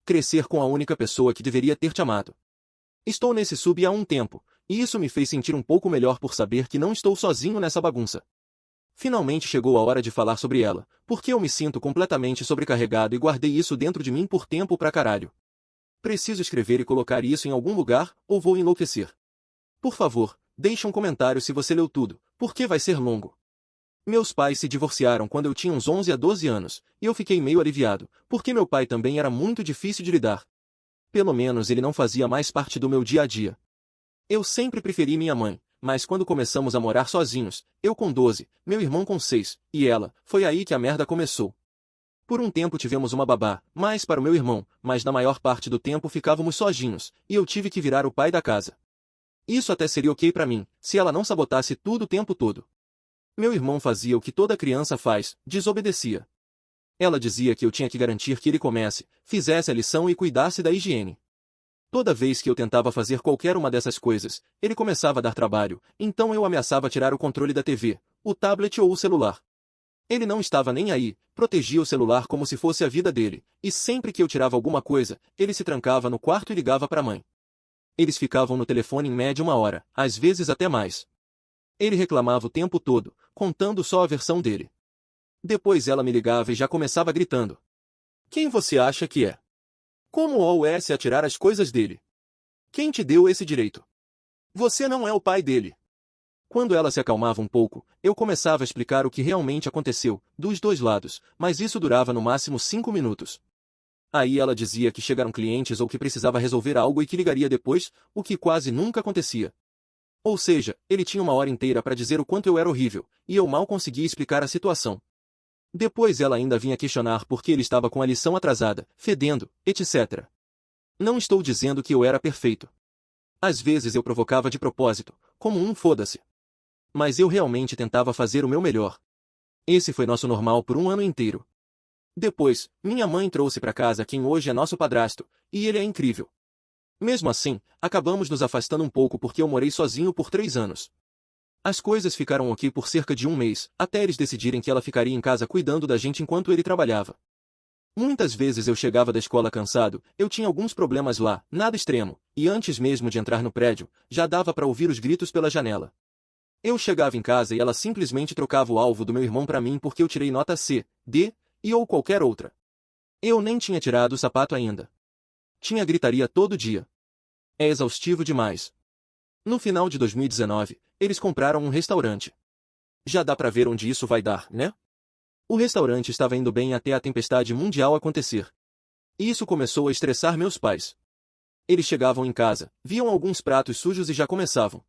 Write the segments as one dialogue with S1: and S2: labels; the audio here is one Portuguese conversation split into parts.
S1: crescer com a única pessoa que deveria ter te amado. Estou nesse sub há um tempo, e isso me fez sentir um pouco melhor por saber que não estou sozinho nessa bagunça. Finalmente chegou a hora de falar sobre ela, porque eu me sinto completamente sobrecarregado e guardei isso dentro de mim por tempo pra caralho. Preciso escrever e colocar isso em algum lugar, ou vou enlouquecer. Por favor, deixe um comentário se você leu tudo, porque vai ser longo. Meus pais se divorciaram quando eu tinha uns 11 a 12 anos, e eu fiquei meio aliviado, porque meu pai também era muito difícil de lidar. Pelo menos ele não fazia mais parte do meu dia a dia. Eu sempre preferi minha mãe, mas quando começamos a morar sozinhos, eu com 12, meu irmão com 6, e ela, foi aí que a merda começou. Por um tempo tivemos uma babá, mais para o meu irmão, mas na maior parte do tempo ficávamos sozinhos, e eu tive que virar o pai da casa. Isso até seria ok pra mim, se ela não sabotasse tudo o tempo todo. Meu irmão fazia o que toda criança faz, desobedecia. Ela dizia que eu tinha que garantir que ele comesse, fizesse a lição e cuidasse da higiene. Toda vez que eu tentava fazer qualquer uma dessas coisas, ele começava a dar trabalho, então eu ameaçava tirar o controle da TV, o tablet ou o celular. Ele não estava nem aí, protegia o celular como se fosse a vida dele, e sempre que eu tirava alguma coisa, ele se trancava no quarto e ligava para a mãe. Eles ficavam no telefone em média 1 hora, às vezes até mais. Ele reclamava o tempo todo, contando só a versão dele. Depois ela me ligava e já começava gritando. Quem você acha que é? Como ouse a tirar as coisas dele? Quem te deu esse direito? Você não é o pai dele. Quando ela se acalmava um pouco, eu começava a explicar o que realmente aconteceu, dos dois lados, mas isso durava no máximo 5 minutos. Aí ela dizia que chegaram clientes ou que precisava resolver algo e que ligaria depois, o que quase nunca acontecia. Ou seja, ele tinha 1 hora inteira para dizer o quanto eu era horrível, e eu mal conseguia explicar a situação. Depois ela ainda vinha questionar por que ele estava com a lição atrasada, fedendo, etc. Não estou dizendo que eu era perfeito. Às vezes eu provocava de propósito, como um foda-se. Mas eu realmente tentava fazer o meu melhor. Esse foi nosso normal por 1 ano inteiro. Depois, minha mãe trouxe para casa quem hoje é nosso padrasto, e ele é incrível. Mesmo assim, acabamos nos afastando um pouco porque eu morei sozinho por 3 anos. As coisas ficaram ok por cerca de 1 mês, até eles decidirem que ela ficaria em casa cuidando da gente enquanto ele trabalhava. Muitas vezes eu chegava da escola cansado, eu tinha alguns problemas lá, nada extremo, e antes mesmo de entrar no prédio, já dava para ouvir os gritos pela janela. Eu chegava em casa e ela simplesmente trocava o alvo do meu irmão para mim porque eu tirei nota C, D, e ou qualquer outra. Eu nem tinha tirado o sapato ainda. Tinha gritaria todo dia. É exaustivo demais. No final de 2019, eles compraram um restaurante. Já dá pra ver onde isso vai dar, né? O restaurante estava indo bem até a tempestade mundial acontecer. E isso começou a estressar meus pais. Eles chegavam em casa, viam alguns pratos sujos e já começavam.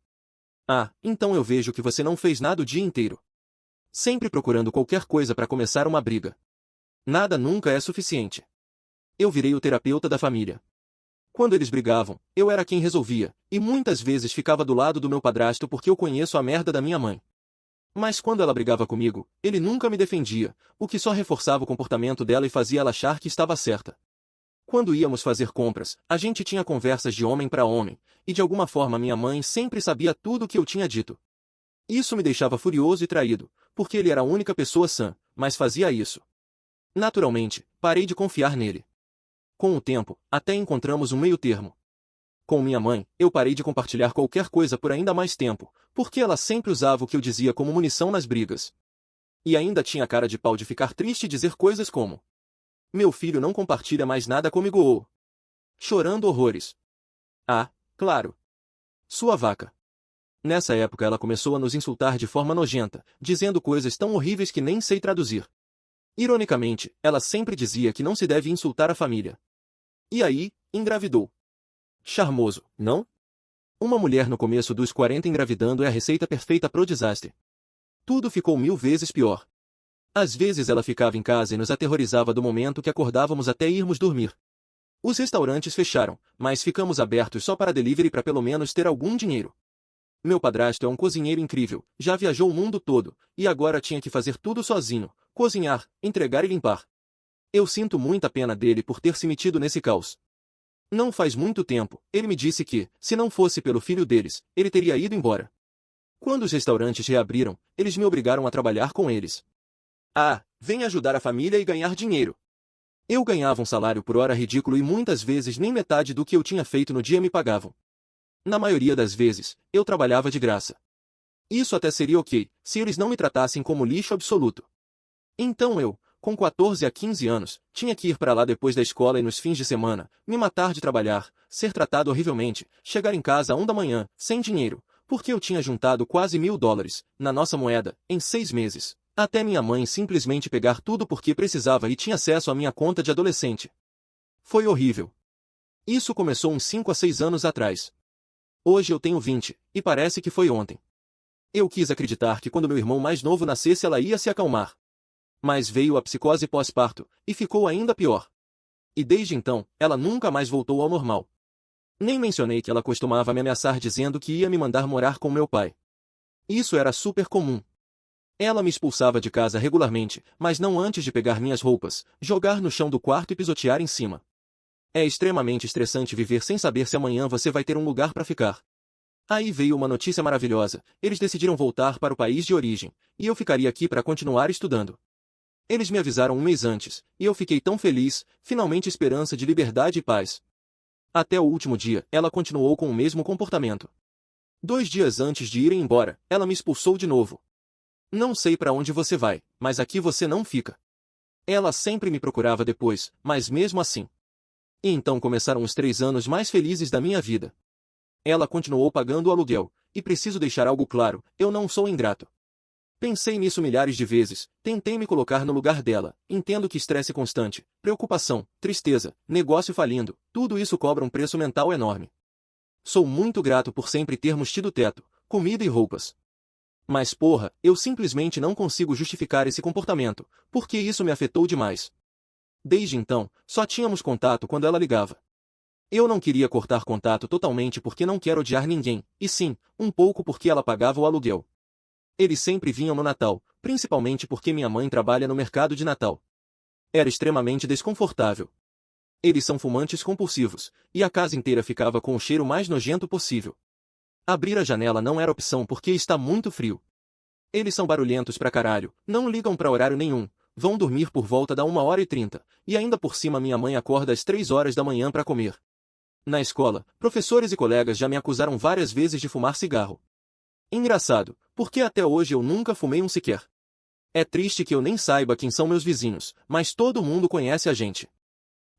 S1: Ah, então eu vejo que você não fez nada o dia inteiro. Sempre procurando qualquer coisa para começar uma briga. Nada nunca é suficiente. Eu virei o terapeuta da família. Quando eles brigavam, eu era quem resolvia, e muitas vezes ficava do lado do meu padrasto porque eu conheço a merda da minha mãe. Mas quando ela brigava comigo, ele nunca me defendia, o que só reforçava o comportamento dela e fazia ela achar que estava certa. Quando íamos fazer compras, a gente tinha conversas de homem para homem, e de alguma forma minha mãe sempre sabia tudo o que eu tinha dito. Isso me deixava furioso e traído, porque ele era a única pessoa sã, mas fazia isso. Naturalmente, parei de confiar nele. Com o tempo, até encontramos um meio-termo. Com minha mãe, eu parei de compartilhar qualquer coisa por ainda mais tempo, porque ela sempre usava o que eu dizia como munição nas brigas. E ainda tinha cara de pau de ficar triste e dizer coisas como: meu filho não compartilha mais nada comigo ou chorando horrores. Ah, claro. Sua vaca. Nessa época ela começou a nos insultar de forma nojenta, dizendo coisas tão horríveis que nem sei traduzir. Ironicamente, ela sempre dizia que não se deve insultar a família. E aí, engravidou. Charmoso, não? Uma mulher no começo dos 40 engravidando é a receita perfeita pro desastre. Tudo ficou 1000 vezes pior. Às vezes ela ficava em casa e nos aterrorizava do momento que acordávamos até irmos dormir. Os restaurantes fecharam, mas ficamos abertos só para delivery para pelo menos ter algum dinheiro. Meu padrasto é um cozinheiro incrível, já viajou o mundo todo, e agora tinha que fazer tudo sozinho, cozinhar, entregar e limpar. Eu sinto muita pena dele por ter se metido nesse caos. Não faz muito tempo, ele me disse que, se não fosse pelo filho deles, ele teria ido embora. Quando os restaurantes reabriram, eles me obrigaram a trabalhar com eles. Ah, vem ajudar a família e ganhar dinheiro. Eu ganhava um salário por hora ridículo e muitas vezes nem metade do que eu tinha feito no dia me pagavam. Na maioria das vezes, eu trabalhava de graça. Isso até seria ok, se eles não me tratassem como lixo absoluto. Então eu, com 14 a 15 anos, tinha que ir para lá depois da escola e nos fins de semana, me matar de trabalhar, ser tratado horrivelmente, chegar em casa à 1 da manhã, sem dinheiro, porque eu tinha juntado quase $1.000, na nossa moeda, em 6 meses. Até minha mãe simplesmente pegar tudo porque precisava e tinha acesso à minha conta de adolescente. Foi horrível. Isso começou uns 5 a 6 anos atrás. Hoje eu tenho 20, e parece que foi ontem. Eu quis acreditar que quando meu irmão mais novo nascesse ela ia se acalmar. Mas veio a psicose pós-parto, e ficou ainda pior. E desde então, ela nunca mais voltou ao normal. Nem mencionei que ela costumava me ameaçar dizendo que ia me mandar morar com meu pai. Isso era super comum. Ela me expulsava de casa regularmente, mas não antes de pegar minhas roupas, jogar no chão do quarto e pisotear em cima. É extremamente estressante viver sem saber se amanhã você vai ter um lugar para ficar. Aí veio uma notícia maravilhosa, eles decidiram voltar para o país de origem, e eu ficaria aqui para continuar estudando. Eles me avisaram um mês antes, e eu fiquei tão feliz, finalmente esperança de liberdade e paz. Até o último dia, ela continuou com o mesmo comportamento. 2 dias antes de irem embora, ela me expulsou de novo. Não sei para onde você vai, mas aqui você não fica. Ela sempre me procurava depois, mas mesmo assim. E então começaram os 3 anos mais felizes da minha vida. Ela continuou pagando o aluguel, e preciso deixar algo claro, eu não sou ingrato. Pensei nisso milhares de vezes, tentei me colocar no lugar dela, entendo que estresse constante, preocupação, tristeza, negócio falindo, tudo isso cobra um preço mental enorme. Sou muito grato por sempre termos tido teto, comida e roupas. Mas porra, eu simplesmente não consigo justificar esse comportamento, porque isso me afetou demais. Desde então, só tínhamos contato quando ela ligava. Eu não queria cortar contato totalmente porque não quero odiar ninguém, e sim, um pouco porque ela pagava o aluguel. Eles sempre vinham no Natal, principalmente porque minha mãe trabalha no mercado de Natal. Era extremamente desconfortável. Eles são fumantes compulsivos, e a casa inteira ficava com o cheiro mais nojento possível. Abrir a janela não era opção porque está muito frio. Eles são barulhentos pra caralho, não ligam pra horário nenhum, vão dormir por volta da 1h30, e ainda por cima minha mãe acorda às 3 horas da manhã pra comer. Na escola, professores e colegas já me acusaram várias vezes de fumar cigarro. Engraçado, porque até hoje eu nunca fumei um sequer. É triste que eu nem saiba quem são meus vizinhos, mas todo mundo conhece a gente.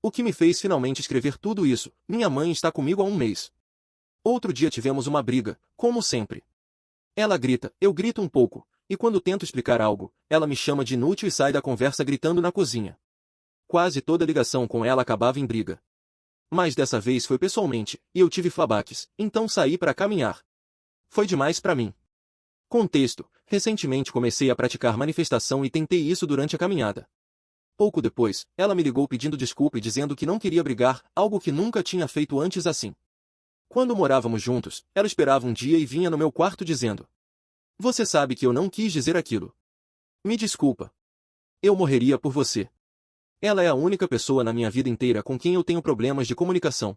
S1: O que me fez finalmente escrever tudo isso, minha mãe está comigo há 1 mês. Outro dia tivemos uma briga, como sempre. Ela grita, eu grito um pouco, e quando tento explicar algo, ela me chama de inútil e sai da conversa gritando na cozinha. Quase toda ligação com ela acabava em briga. Mas dessa vez foi pessoalmente, e eu tive flashbacks, então saí para caminhar. Foi demais para mim. Contexto: recentemente comecei a praticar manifestação e tentei isso durante a caminhada. Pouco depois, ela me ligou pedindo desculpa e dizendo que não queria brigar, algo que nunca tinha feito antes assim. Quando morávamos juntos, ela esperava um dia e vinha no meu quarto dizendo: Você sabe que eu não quis dizer aquilo. Me desculpa. Eu morreria por você. Ela é a única pessoa na minha vida inteira com quem eu tenho problemas de comunicação.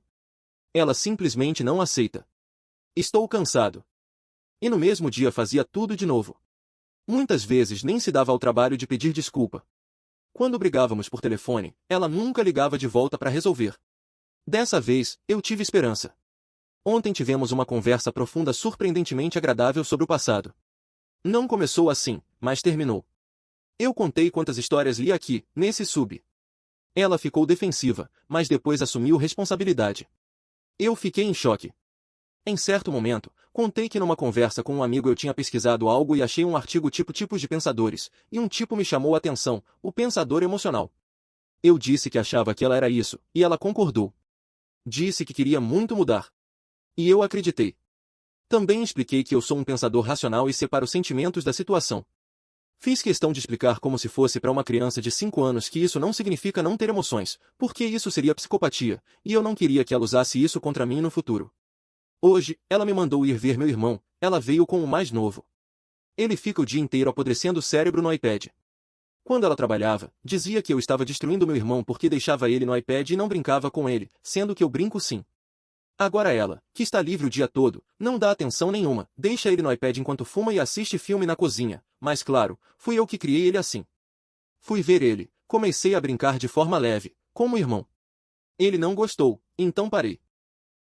S1: Ela simplesmente não aceita. Estou cansado. E no mesmo dia fazia tudo de novo. Muitas vezes nem se dava ao trabalho de pedir desculpa. Quando brigávamos por telefone, ela nunca ligava de volta para resolver. Dessa vez, eu tive esperança. Ontem tivemos uma conversa profunda surpreendentemente agradável sobre o passado. Não começou assim, mas terminou. Eu contei quantas histórias li aqui, nesse sub. Ela ficou defensiva, mas depois assumiu responsabilidade. Eu fiquei em choque. Em certo momento, contei que numa conversa com um amigo eu tinha pesquisado algo e achei um artigo tipo tipos de pensadores, e um tipo me chamou a atenção, o pensador emocional. Eu disse que achava que ela era isso, e ela concordou. Disse que queria muito mudar. E eu acreditei. Também expliquei que eu sou um pensador racional e separo sentimentos da situação. Fiz questão de explicar como se fosse para uma criança de 5 anos que isso não significa não ter emoções, porque isso seria psicopatia, e eu não queria que ela usasse isso contra mim no futuro. Hoje, ela me mandou ir ver meu irmão, ela veio com o mais novo. Ele fica o dia inteiro apodrecendo o cérebro no iPad. Quando ela trabalhava, dizia que eu estava destruindo meu irmão porque deixava ele no iPad e não brincava com ele, sendo que eu brinco sim. Agora ela, que está livre o dia todo, não dá atenção nenhuma, deixa ele no iPad enquanto fuma e assiste filme na cozinha, mas claro, fui eu que criei ele assim. Fui ver ele, comecei a brincar de forma leve, Como irmão. Ele não gostou, então parei.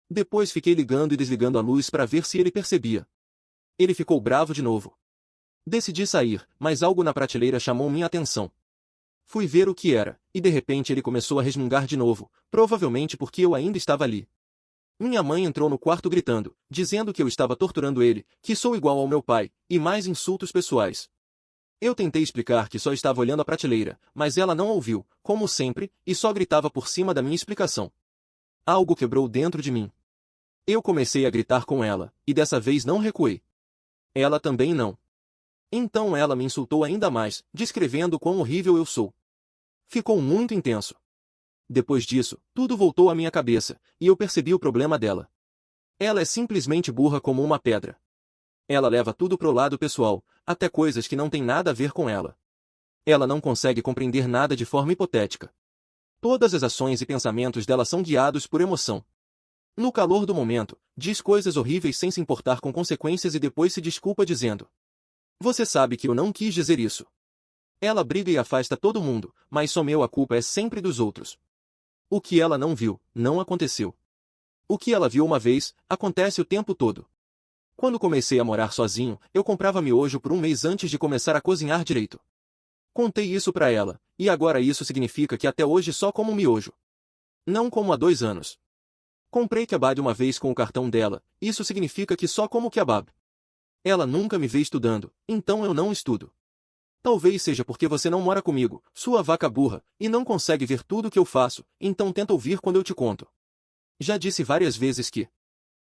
S1: Depois fiquei ligando e desligando a luz para ver se ele percebia. Ele ficou bravo de novo. Decidi sair, mas algo na prateleira chamou minha atenção. Fui ver o que era, e de repente ele começou a resmungar de novo, provavelmente porque eu ainda estava ali. Minha mãe entrou no quarto gritando, dizendo que eu estava torturando ele, que sou igual ao meu pai, e mais insultos pessoais. Eu tentei explicar que só estava olhando a prateleira, mas ela não ouviu, como sempre, e só gritava por cima da minha explicação. Algo quebrou dentro de mim. Eu comecei a gritar com ela, e dessa vez não recuei. Ela também não. Então ela me insultou ainda mais, descrevendo quão horrível eu sou. Ficou muito intenso. Depois disso, tudo voltou à minha cabeça, e eu percebi o problema dela. Ela é simplesmente burra como uma pedra. Ela leva tudo pro lado pessoal, até coisas que não têm nada a ver com ela. Ela não consegue compreender nada de forma hipotética. Todas as ações e pensamentos dela são guiados por emoção. No calor do momento, diz coisas horríveis sem se importar com consequências e depois se desculpa dizendo: "Você sabe que eu não quis dizer isso." Ela briga e afasta todo mundo, mas só a culpa é sempre dos outros. O que ela não viu, não aconteceu. O que ela viu uma vez, acontece o tempo todo. Quando comecei a morar sozinho, eu comprava miojo por um mês antes de começar a cozinhar direito. Contei isso pra ela, e agora isso significa que até hoje só como miojo. Não como há 2 anos. Comprei kebab uma vez com o cartão dela, isso significa que só como kebab. Ela nunca me vê estudando, então eu não estudo. Talvez seja porque você não mora comigo, sua vaca burra, e não consegue ver tudo o que eu faço, então tenta ouvir quando eu te conto. Já disse várias vezes que